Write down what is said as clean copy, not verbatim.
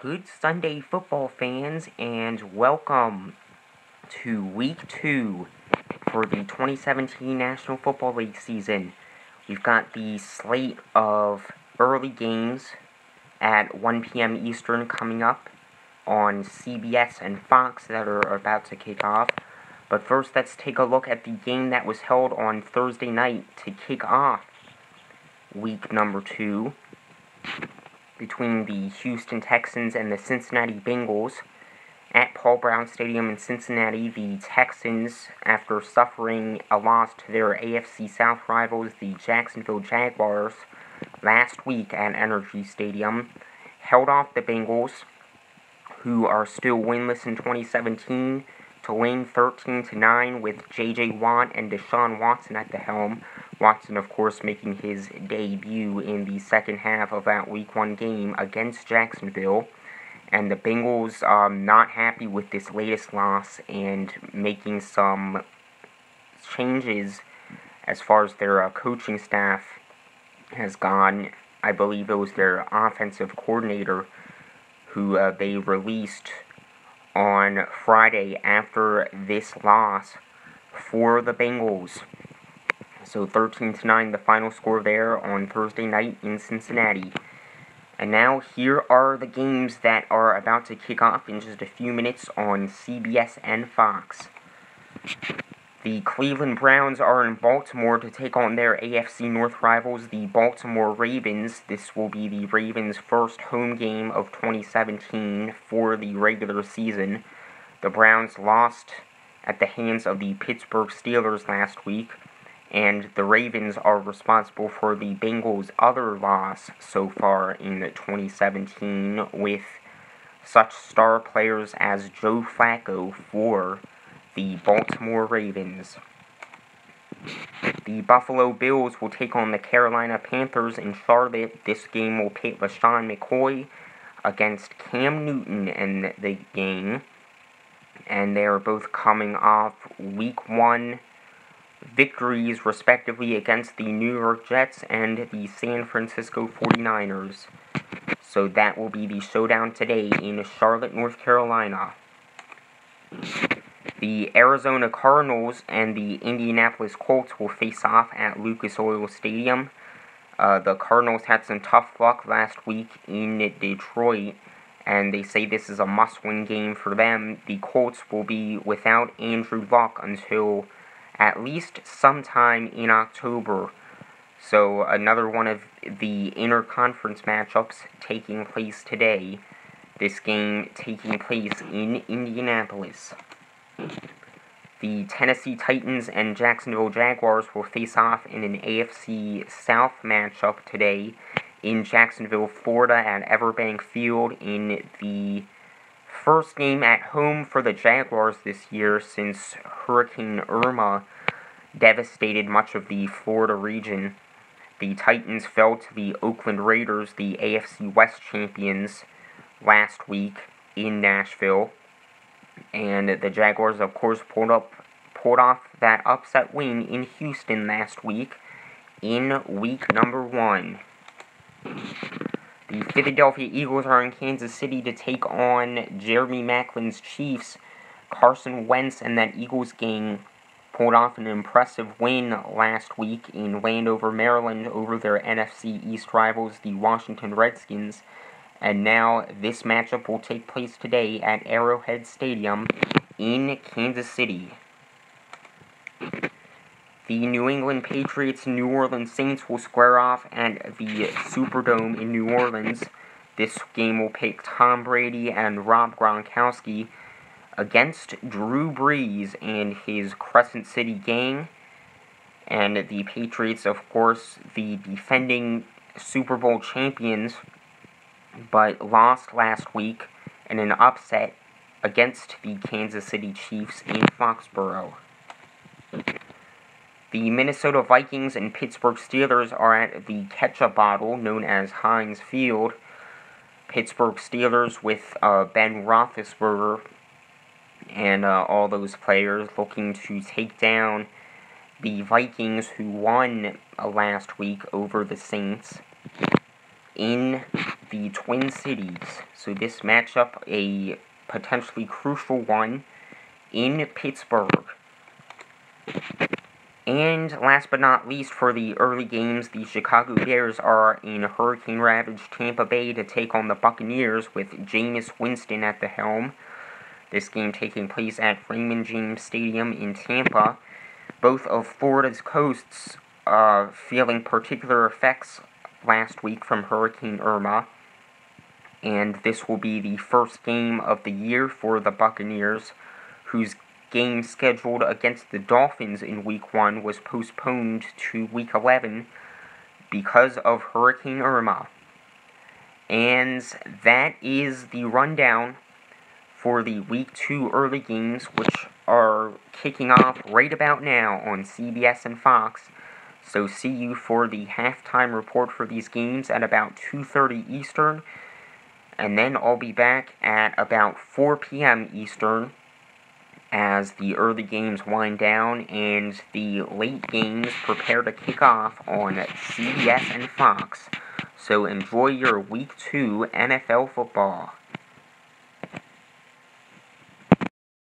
Good Sunday, football fans, and welcome to Week 2 for the 2017 National Football League season. We've got the slate of early games at 1 p.m. Eastern coming up on CBS and Fox that are about to kick off. But first, let's take a look at the game that was held on Thursday night to kick off Week number 2. Between the Houston Texans and the Cincinnati Bengals. At Paul Brown Stadium in Cincinnati, the Texans, after suffering a loss to their AFC South rivals, the Jacksonville Jaguars, last week at Energy Stadium, held off the Bengals, who are still winless in 2017, to win 13-9 with J.J. Watt and Deshaun Watson at the helm. Watson, of course, making his debut in the second half of that Week 1 game against Jacksonville. And the Bengals not happy with this latest loss and making some changes as far as their coaching staff has gone. I believe it was their offensive coordinator who they released on Friday after this loss for the Bengals. So 13-9, the final score there on Thursday night in Cincinnati. And now here are the games that are about to kick off in just a few minutes on CBS and Fox. The Cleveland Browns are in Baltimore to take on their AFC North rivals, the Baltimore Ravens. This will be the Ravens' first home game of 2017 for the regular season. The Browns lost at the hands of the Pittsburgh Steelers last week, and the Ravens are responsible for the Bengals' other loss so far in 2017, with such star players as Joe Flacco for the Baltimore Ravens. The Buffalo Bills will take on the Carolina Panthers in Charlotte. This game will pit LaShawn McCoy against Cam Newton in the game. And they are both coming off Week 1 victories, respectively, against the New York Jets and the San Francisco 49ers. So that will be the showdown today in Charlotte, North Carolina. The Arizona Cardinals and the Indianapolis Colts will face off at Lucas Oil Stadium. The Cardinals had some tough luck last week in Detroit, and they say this is a must-win game for them. The Colts will be without Andrew Luck until at least sometime in October. So another one of the interconference matchups taking place today. This game taking place in Indianapolis. The Tennessee Titans and Jacksonville Jaguars will face off in an AFC South matchup today in Jacksonville, Florida at Everbank Field in the first game at home for the Jaguars this year since Hurricane Irma devastated much of the Florida region. The Titans fell to the Oakland Raiders, the AFC West champions, last week in Nashville. And the Jaguars, of course, pulled off that upset win in Houston last week in Week number 1. The Philadelphia Eagles are in Kansas City to take on Jeremy Maclin's Chiefs. Carson Wentz and that Eagles gang pulled off an impressive win last week in Landover, Maryland, over their NFC East rivals, the Washington Redskins. And now this matchup will take place today at Arrowhead Stadium in Kansas City. The New England Patriots and New Orleans Saints will square off at the Superdome in New Orleans. This game will pick Tom Brady and Rob Gronkowski against Drew Brees and his Crescent City gang. And the Patriots, of course, the defending Super Bowl champions, but lost last week in an upset against the Kansas City Chiefs in Foxborough. The Minnesota Vikings and Pittsburgh Steelers are at the ketchup bottle known as Heinz Field. Pittsburgh Steelers with Ben Roethlisberger and all those players looking to take down the Vikings, who won last week over the Saints in the Twin Cities. So this matchup, a potentially crucial one in Pittsburgh. And last but not least, for the early games, the Chicago Bears are in hurricane-ravaged Tampa Bay to take on the Buccaneers with Jameis Winston at the helm. This game taking place at Raymond James Stadium in Tampa. Both of Florida's coasts feeling particular effects last week from Hurricane Irma. And this will be the first game of the year for the Buccaneers, whose game scheduled against the Dolphins in Week 1 was postponed to Week 11 because of Hurricane Irma. And that is the rundown for the Week 2 early games, which are kicking off right about now on CBS and Fox. So see you for the halftime report for these games at about 2:30 Eastern. And then I'll be back at about 4 p.m. Eastern as the early games wind down and the late games prepare to kick off on CBS and Fox. So enjoy your Week 2 NFL football.